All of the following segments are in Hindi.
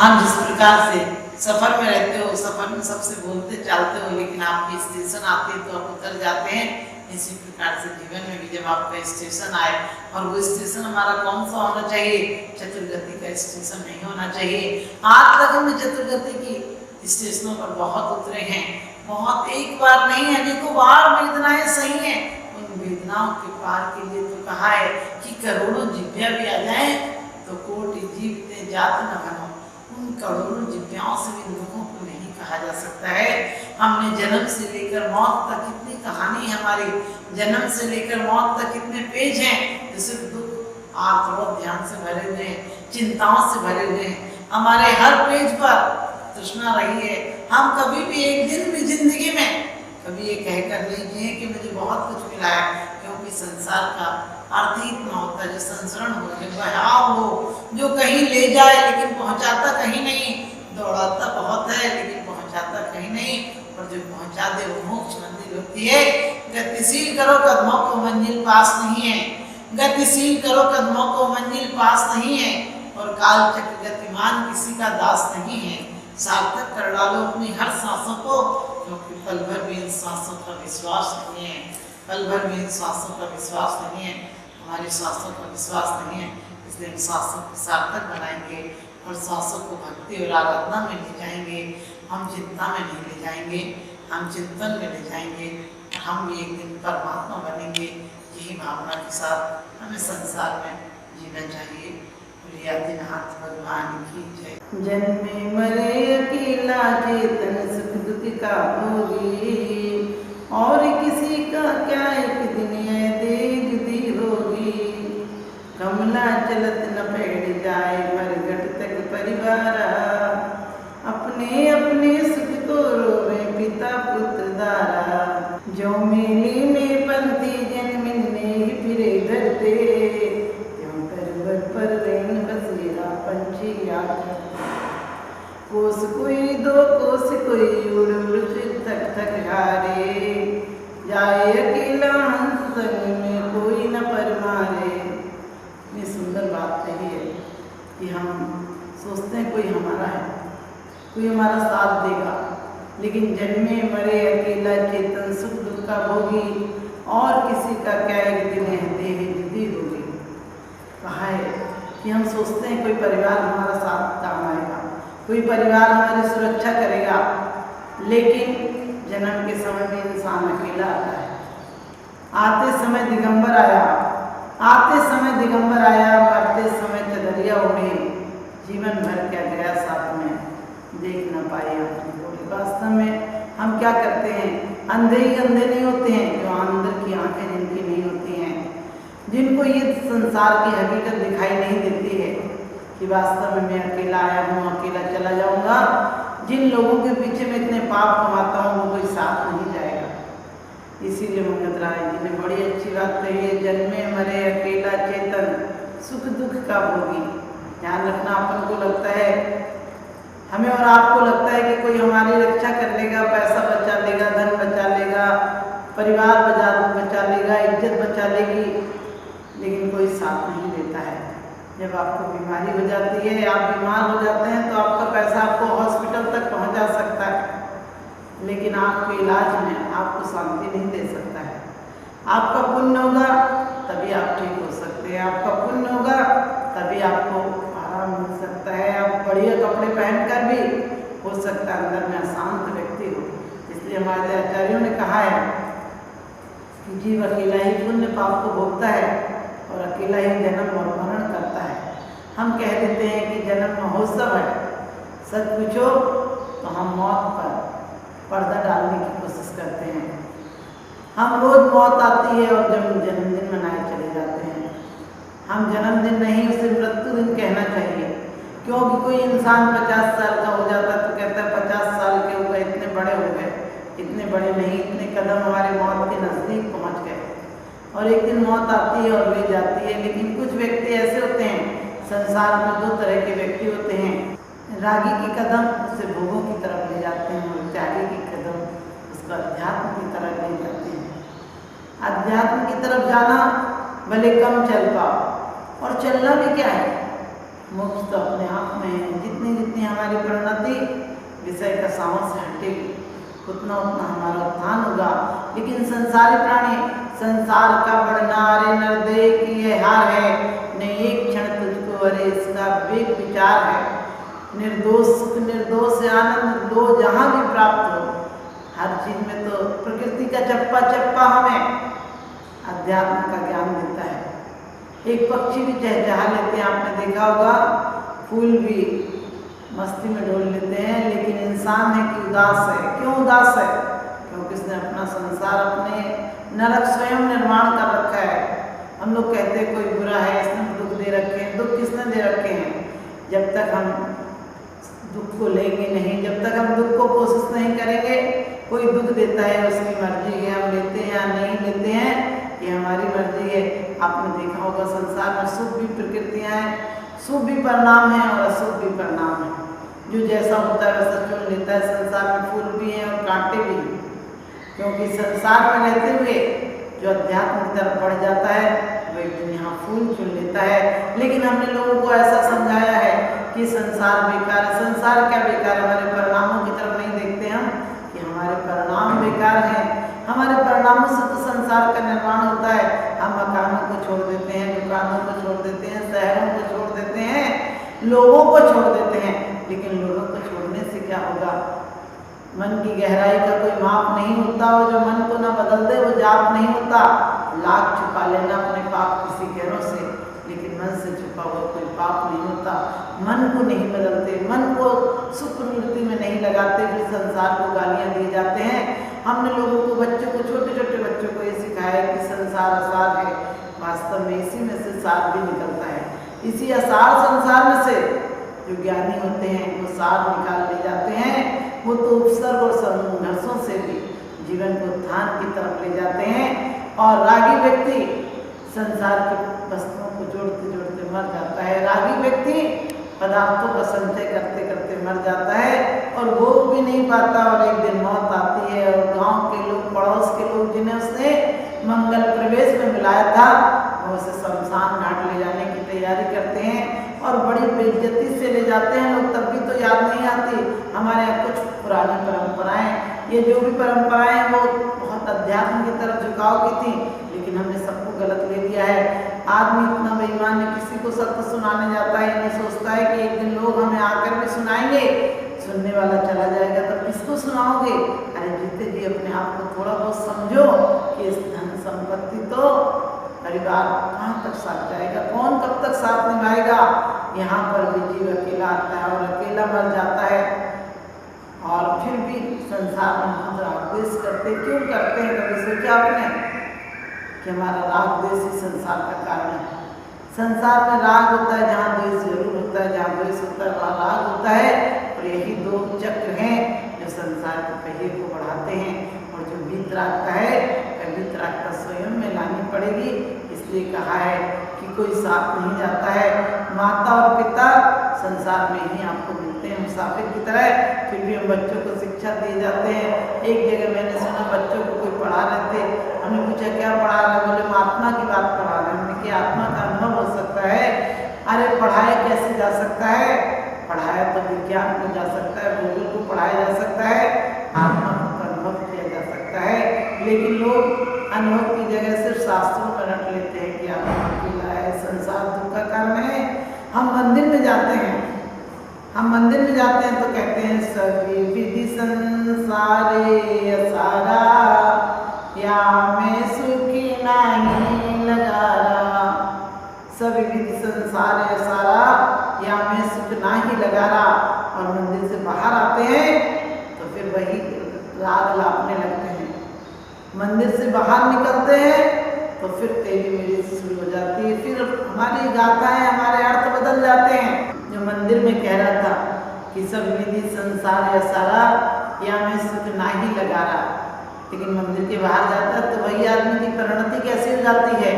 हम जिस प्रकार से सफर में रहते हो, सफर में सबसे बोलते चालते हो, लेकिन आपकी स्टेशन आती है तो आप उतर जाते हैं। इसी प्रकार से जीवन में भी जब आपका स्टेशन आए, और वो स्टेशन हमारा कौन सा होना चाहिए? चतुर्गति का स्टेशन नहीं होना चाहिए। आज तक हमने चतुर्गति की स्टेशनों पर बहुत उतरे हैं, बहुत, एक बार नहीं अनेकों बार वेदनाएं सही हैं। उन वेदनाओं के पार के लिए तो कहा है कि करोड़ों जिव्या भी आ जाए तो कोटि जीवते जात न बनो। उन करोड़ों जिव्याओं से भी दुखों को नहीं कहा जा सकता है। हमने जन्म से लेकर मौत तक कितनी कहानी, हमारी जन्म से लेकर मौत तक कितने पेज हैं, जैसे दुख आप थोड़ा ध्यान से भरे हुए हैं, चिंताओं से भरे हुए हैं। हमारे हर पेज पर तृष्णा रही है। हम कभी भी एक दिन भी जिंदगी में कभी ये कहकर नहीं जिए कि मुझे बहुत कुछ मिला है, क्योंकि संसार का अर्थ ही इतना होता है जो संसरण हो, जो बहाव हो, जो कहीं ले जाए लेकिन पहुंचाता कहीं नहीं, दौड़ाता बहुत है लेकिन पहुंचाता कहीं नहीं, और जो पहुंचा दे वो मोक्ष मंजिल होती है। गतिशील करो कदमों को मंजिल पास नहीं है, गतिशील करो कदमों को मंजिल पास नहीं है, और काल चक्र गतिमान किसी का दास नहीं है। सार्थक कर डालो अपनी हर सांसों को, क्योंकि पल भर भी इन सांसों का विश्वास नहीं है, पल भर भी इन सांसों का विश्वास नहीं है, हमारी सांसों का विश्वास नहीं है। इसलिए हम सांसों को सार्थक बनाएंगे और सांसों को भक्ति और आराधना में ले जाएंगे। हम चिंता में नहीं ले जाएंगे, हम चिंतन में ले जाएंगे, और हम भी एक दिन परमात्मा बनेंगे। यही भावना के साथ हमें संसार में जीना चाहिए। आदिनाथ भगवान की जय। जन्मे मरे अकेला चेतन सुख दुख का भोगी, और किसी का क्या एक दिन यह देह जुदी होगी। कमला चलत न पैड़ जाए मरघट तक परिवार, अपने अपने सुख को रोवे पिता पुत्र दारा। जो मेले में पंथी जन्मिने फिरे धरते, त्यों करवर पर रेन बसेरा पंछी याद। कोस कोई दो कोस कोई उड़ उड़ थक थक हारे, जाए अकेला हंस संग में कोई न पर मारे। इतनी सुंदर बात कही है कि हम सोचते हैं कोई हमारा है, कोई हमारा साथ देगा, लेकिन जन्मे मरे अकेला चेतन सुख दुख का भोगी, और किसी का क्या एक दिन है देह जुदी होगी। कहा है कि हम सोचते हैं कोई परिवार हमारा साथ काम आएगा, कोई परिवार हमारी सुरक्षा करेगा, लेकिन जन्म के समय में इंसान अकेला आता है। आते समय दिगंबर आया, आते समय दिगंबर आया, मरते समय चदरिया उड़े। जीवन भर क्या गया साथ में, देख न पाए अपने बोले। वास्तव में हम क्या करते हैं, अंधे ही अंधे नहीं होते हैं, जो अंदर की आंखें जिनकी नहीं होती हैं, जिनको ये संसार की हकीकत दिखाई नहीं देती है कि वास्तव में मैं अकेला आया हूँ, अकेला चला जाऊँगा। जिन लोगों के पीछे मैं इतने पाप कमाता हूँ वो कोई साथ नहीं जाएगा। इसीलिए मंगत राय जी ने बड़ी अच्छी बात कही है, जन्मे मरे अकेला चेतन सुख दुख का भोगी। ध्यान रखना, अपन को लगता है, हमें और आपको लगता है कि कोई हमारी रक्षा कर लेगा, पैसा बचा लेगा, धन बचा लेगा, परिवार बचा लेगा, इज्जत बचा लेगी, लेकिन कोई साथ नहीं देता है। जब आपको बीमारी हो जाती है, आप बीमार हो जाते हैं, तो आपका पैसा आपको हॉस्पिटल तक पहुंचा सकता है, लेकिन आपके इलाज में आपको शांति नहीं दे सकता है। आपका पुण्य होगा तभी आप ठीक हो सकते हैं, आपका पुण्य होगा तभी आपको आराम मिल सकता है। आप बढ़िया कपड़े पहनकर भी हो सकता है अंदर में अशांत व्यक्ति हो। इसलिए हमारे आचार्यों ने कहा है कि जीव अकेला ही पुण्य पाप को भोगता है और अकेला ही जन्म और मरण करता है। हम कह देते हैं कि जन्म महोत्सव है, सच पूछो तो हम मौत पर पर्दा डालने की कोशिश करते हैं। हम रोज मौत आती है और जन्मदिन मनाए चले जाते हैं। हम जन्मदिन नहीं, उसे मृत्यु दिन कहना चाहिए, क्योंकि कोई इंसान 50 साल का हो जाता है तो कहता है 50 साल के हो गए, इतने बड़े हो गए। इतने बड़े नहीं, इतने कदम हमारे मौत के नज़दीक पहुंच गए, और एक दिन मौत आती है और ले जाती है। लेकिन कुछ व्यक्ति ऐसे होते हैं, संसार में दो तरह के व्यक्ति होते हैं, रागी की कदम उसे भोगों की तरफ ले जाते हैं, और त्यागी की कदम उसको अध्यात्म की तरफ ले जाते हैं। अध्यात्म की तरफ जाना भले कम चल पाओ, और चलना भी क्या है, मोक्ष तो अपने आप में है। जितनी जितनी हमारी परिणति विषय का सावन से हटेगी उतना उतना हमारा उत्थान होगा। लेकिन संसारी प्राणी संसार का बढ़ना, अरे नरदे की ये हार है, न एक क्षण तुझको अरे इसका वेग विचार है। निर्दोष सुख निर्दोष आनंद दो जहाँ भी प्राप्त हो, हर चीज में तो प्रकृति का चप्पा चप्पा हमें अध्यात्म का ज्ञान देता है। एक पक्षी भी चहचहा लेते हैं, आपने देखा होगा, फूल भी मस्ती में डोल लेते हैं, लेकिन इंसान है कि उदास है। क्यों उदास है? क्योंकि उसने अपना संसार, अपने नरक स्वयं निर्माण कर रखा है। हम लोग कहते हैं कोई बुरा है, इसने दुख दे रखे हैं। दुख किसने दे रखे हैं? जब तक हम दुख को लेंगे नहीं, जब तक हम दुख को कोशिश नहीं करेंगे, कोई दुख देता है उसकी मर्जी है, हम लेते हैं या नहीं लेते हैं ये हमारी मर्जी है। आपने देखा होगा संसार में शुभ भी प्रकृतियाँ हैं, शुभ भी परिणाम है और अशुभ भी परिणाम है। जो जैसा होता है वैसा चुन लेता है। संसार में फूल भी हैं और कांटे भी हैं, क्योंकि संसार में रहते हुए जो अध्यात्म की तरफ बढ़ जाता है वो एक दिन यहाँ फूल चुन लेता है। लेकिन हमने लोगों को ऐसा समझाया है कि संसार बेकार है। संसार क्या बेकार है? हमारे परिणामों की तरफ नहीं देखते हम कि हमारे परिणाम बेकार हैं। हमारे परिणामों से तो संसार का निर्माण होता है। हम मकानों को छोड़ देते हैं, दुकानों को छोड़ देते हैं, शहरों को छोड़ देते हैं, लोगों को छोड़ देते हैं। लेकिन लोगों को छोड़ने से क्या होगा? मन की गहराई का कोई माप नहीं होता, और जो मन को ना बदल दे वो जाप नहीं होता। लाख छुपा लेना अपने पाप किसी गैरों से, लेकिन मन से छुपा हुआ कोई पाप नहीं होता। मन को नहीं बदलते, मन को सुख प्रवृत्ति में नहीं लगाते, फिर संसार को गालियाँ दिए जाते हैं। हमने लोगों को, बच्चों को, छोटे छोटे बच्चों को ये सिखाया कि संसार असार है। वास्तव में इसी में से सार भी निकलता है। इसी असार संसार में से जो ज्ञानी होते हैं वो सार निकाल ले जाते हैं। वो तो उपसर्ग और संघर्षों से भी जीवन को उत्थान की तरफ ले जाते हैं। और रागी व्यक्ति संसार की वस्तुओं को जोड़ते जोड़ते मर जाता है। रागी व्यक्ति पदार्थों का संचय करते करते मर जाता है और भोग भी नहीं पाता, और एक दिन मौत आती है। और गांव के लोग, पड़ोस के लोग जिन्हें उसने मंगल प्रवेश में मिलाया था, वो उसे शमशान घाट ले जाने की तैयारी करते हैं और बड़ी बेइज्जती से ले जाते हैं लोग। तब भी तो याद नहीं आती हमारे यहाँ कुछ पुरानी परंपराएं। ये जो भी परंपराएं हैं वो बहुत अध्यात्म की तरफ झुकाव की थी, लेकिन हमने सबको गलत ले लिया है। आदमी इतना बेईमान है, किसी को सत्य सुनाने जाता है, ये सोचता है कि एक दिन लोग हमें आकर भी सुनाएंगे, सुनने वाला चला जाएगा तो किसको सुनाओगे? अरे जीते जी अपने आप को थोड़ा बहुत समझो कि इस धन संपत्ति तो परिवार कहाँ तक साथ जाएगा, कौन कब तक साथ निभाएगा। यहाँ पर भी जीव अकेला आता है और अकेला मर जाता है। और फिर भी संसार में हम राग द्वेष करते, क्यों करते हैं? कभी सोचा आपने कि हमारा राग द्वेष ही संसार का कारण है? संसार में राग होता है जहाँ द्वेष जरूर होता है, जहाँ द्वेष होता है वहाँ राग होता है। और यही दो चक्र हैं जो संसार के पहिए को बढ़ाते हैं। और जो वीतरागता है, वीतरागता स्वयं में लानी पड़ेगी। इसलिए कहा है कि कोई साथ नहीं जाता है। माता और पिता संसार में ही आपको मिलते हैं मुसाफिर की तरह। फिर भी हम बच्चों को शिक्षा दिए जाते हैं। एक जगह मैंने सुना बच्चों को कोई पढ़ा रहे थे, हमने पूछा क्या पढ़ा रहे? बोले हम आत्मा की बात पढ़ा रहे हैं। हमने कि आत्मा का अनुभव हो सकता है? अरे पढ़ाया कैसे जा सकता है? पढ़ाया तो विज्ञान को जा सकता है, भूगोल को पढ़ाया जा सकता है, आत्मा को अनुभव किया जा सकता है। लेकिन लोग अनुभव की जगह सिर्फ शास्त्रों में रट लेते हैं कि आत्मा अकेला है, संसार दुख का कारण है। हम मंदिर में जाते हैं, हम मंदिर में जाते हैं तो कहते हैं सभी विधि संसारे असारा, या मैं सुखी नहीं लगारा। सभी विधि संसारे असारा, या मैं सुख नहीं लगारा। और मंदिर से बाहर आते हैं तो फिर वही राग लापने लगते हैं। मंदिर से बाहर निकलते हैं तो फिर तेरी मेरी शुरू हो जाती है। फिर हमारी गाथाएं, हमारे अर्थ बदल जाते हैं। जो मंदिर में कह रहा था कि सब विधि संसार है सारा, या मैं सुख नहीं लगा रहा, लेकिन मंदिर के बाहर जाता है तो वही आदमी की परिणति कैसी हो जाती है?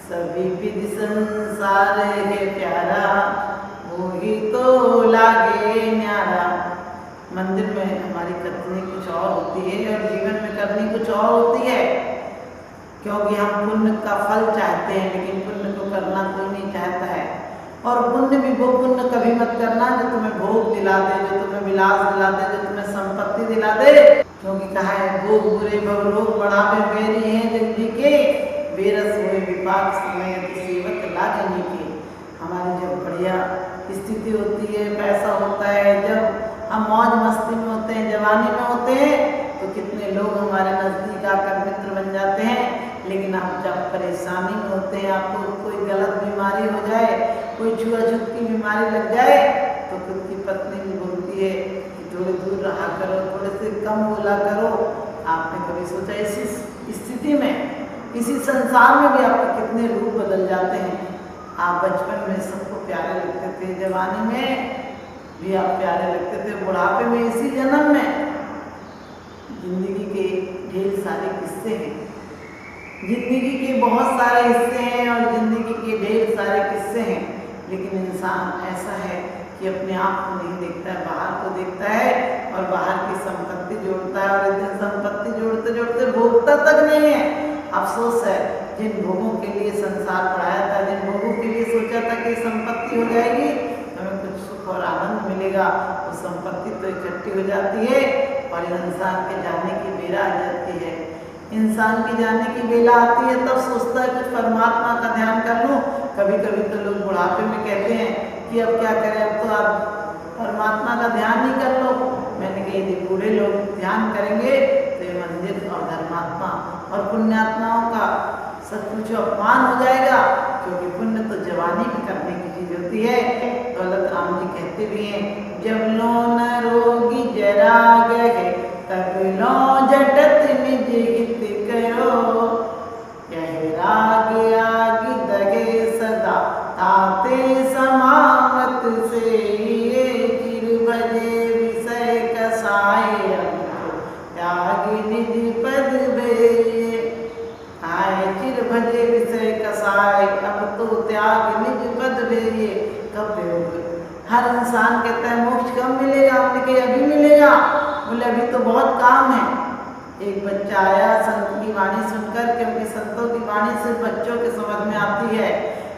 सभी विधि संसार है प्यारा, वही तो लागे न्यारा। मंदिर में हमारी करनी कुछ और होती है और जीवन में करनी कुछ और होती है, क्योंकि हम पुण्य का फल चाहते हैं, लेकिन पुण्य को करना कोई नहीं चाहता है। और पुण्य भी वो पुण्य कभी मत करना जो तुम्हें भोग दिला दे, जो तुम्हें विलास दिला दे, जो तुम्हें संपत्ति दिला दे। क्योंकि कहा है भोग बुरे भवरोग बढ़ावे बेरी हैं जिंदगी के, बेरस हुए विपाक समय सेवक लागनी के। हमारी जब बढ़िया स्थिति होती है, पैसा होता है, जब हम मौज मस्ती में होते हैं, जवानी में होते हैं, तो कितने लोग हमारे नज़दीक आकर मित्र बन जाते हैं। लेकिन आप जब परेशानी में होते हैं, आपको कोई गलत बीमारी हो जाए, कोई छुआछूत की बीमारी लग जाए, तो खुद की पत्नी भी बोलती है कि थोड़े दूर रहा करो, थोड़े से कम बोला करो। आपने कभी सोचा इसी स्थिति में, इसी संसार में भी आपके कितने रूप बदल जाते हैं। आप बचपन में सबको प्यारे लगते थे, जवानी में भी आप प्यारे लगते थे, बुढ़ापे में, इसी जन्म में। जिंदगी के ढेर सारे किस्से हैं, जिंदगी के बहुत सारे हिस्से हैं और जिंदगी के ढेर सारे किस्से हैं। लेकिन इंसान ऐसा है कि अपने आप को नहीं देखता है, बाहर को देखता है और बाहर की संपत्ति जोड़ता है, और इतनी संपत्ति जोड़ते जोड़ते भोगता तक नहीं है। अफसोस है जिन भोगों के लिए संसार बढ़ाया था, जिन भोगों के लिए सोचा था कि संपत्ति हो जाएगी, हमें कुछ सुख और आनंद मिलेगा, वो संपत्ति तो इकट्ठी हो जाती है और इंसान के जाने की बेला आ जाती है। इंसान की जाने की बेला आती है तब सोचता है कुछ परमात्मा का ध्यान कर लूं। कभी कभी तो लोग बुढ़ापे में कहते हैं कि अब क्या करें, अब तो आप परमात्मा का ध्यान नहीं कर लो। मैंने कहा यदि बूढ़े लोग ध्यान करेंगे तो ये मंदिर और धर्मात्मा और पुण्यात्माओं का सचमुच अपमान हो जाएगा, क्योंकि पुण्य तो जवानी में करने की चीज होती है। दौलत राम जी कहते भी हैं, जब लो न रोगी जरा गए तब लो जटत निज हित करो, यह राग आग दगे सदा ताते समामत से, ये चिर भजे विषय कसाए त्याग निज पद भे। आए चिर भजे विषय कसाए, अब तो त्याग निज पद भे। कब देोगे? हर इंसान कहता है मोक्ष कब मिलेगा? हमने कहा अभी मिलेगा। बोले अभी तो बहुत काम है। एक बच्चा आया संत की वाणी सुनकर, क्योंकि संतों की वाणी सिर्फ बच्चों के समझ में आती है।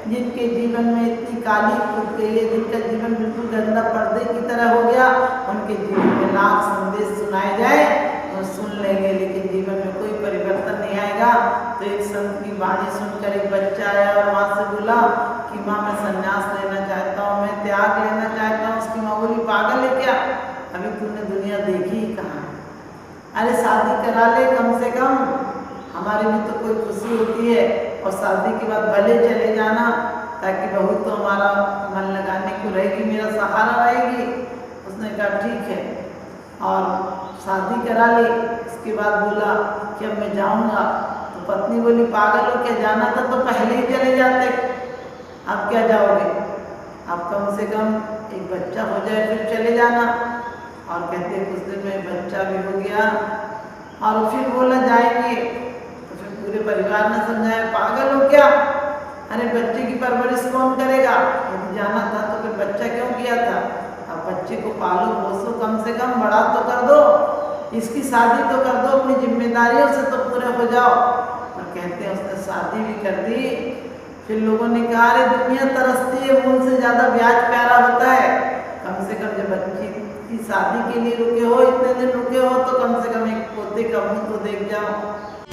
जिनके जीवन में इतनी काली कूद गई है, जिनका जीवन बिल्कुल गंदा पर्दे की तरह हो गया, उनके जीवन में लाख संदेश सुनाए जाए तो सुन लेंगे, लेकिन जीवन में कोई परिवर्तन नहीं आएगा। तो एक संत की वाणी सुनकर एक बच्चा आया और माँ से बोला कि माँ मैं संन्यास लेना चाहता हूँ, मैं त्याग लेना चाहता हूँ। उसकी माँ बोली पागल है क्या, अभी तूने दुनिया देखी ही कहाँ है? अरे शादी करा ले कम से कम, हमारे भी तो कोई खुशी होती है। और शादी के बाद भले चले जाना, ताकि बहू तो हमारा मन लगाने को रहेगी, मेरा सहारा रहेगी। उसने कहा ठीक है, और शादी करा ली। उसके बाद बोला कि अब मैं जाऊंगा। तो पत्नी बोली पागल हो क्या, जाना था तो पहले ही चले जाते, अब क्या जाओगे? अब कम से कम एक बच्चा हो जाए फिर चले जाना। और कहते कुछ दिन में बच्चा भी हो गया और फिर बोला जाएंगे। तो फिर पूरे परिवार ने समझाया पागल हो क्या, अरे बच्चे की परवरिश कौन करेगा? यदि जाना था तो फिर बच्चा क्यों किया था? अब बच्चे को पालो पोसो, कम से कम बड़ा तो कर दो, इसकी शादी तो कर दो, अपनी जिम्मेदारियों से तो पूरे हो जाओ। और कहते हैं उसने शादी भी कर दी। फिर लोगों ने कहा अरे दुनिया तरसती है, मूल से ज़्यादा ब्याज प्यारा होता है। कम से कम जब बच्ची की शादी के लिए रुके हो, इतने दिन रुके हो, तो कम से कम एक पोते का मुँह तो देख जाओ।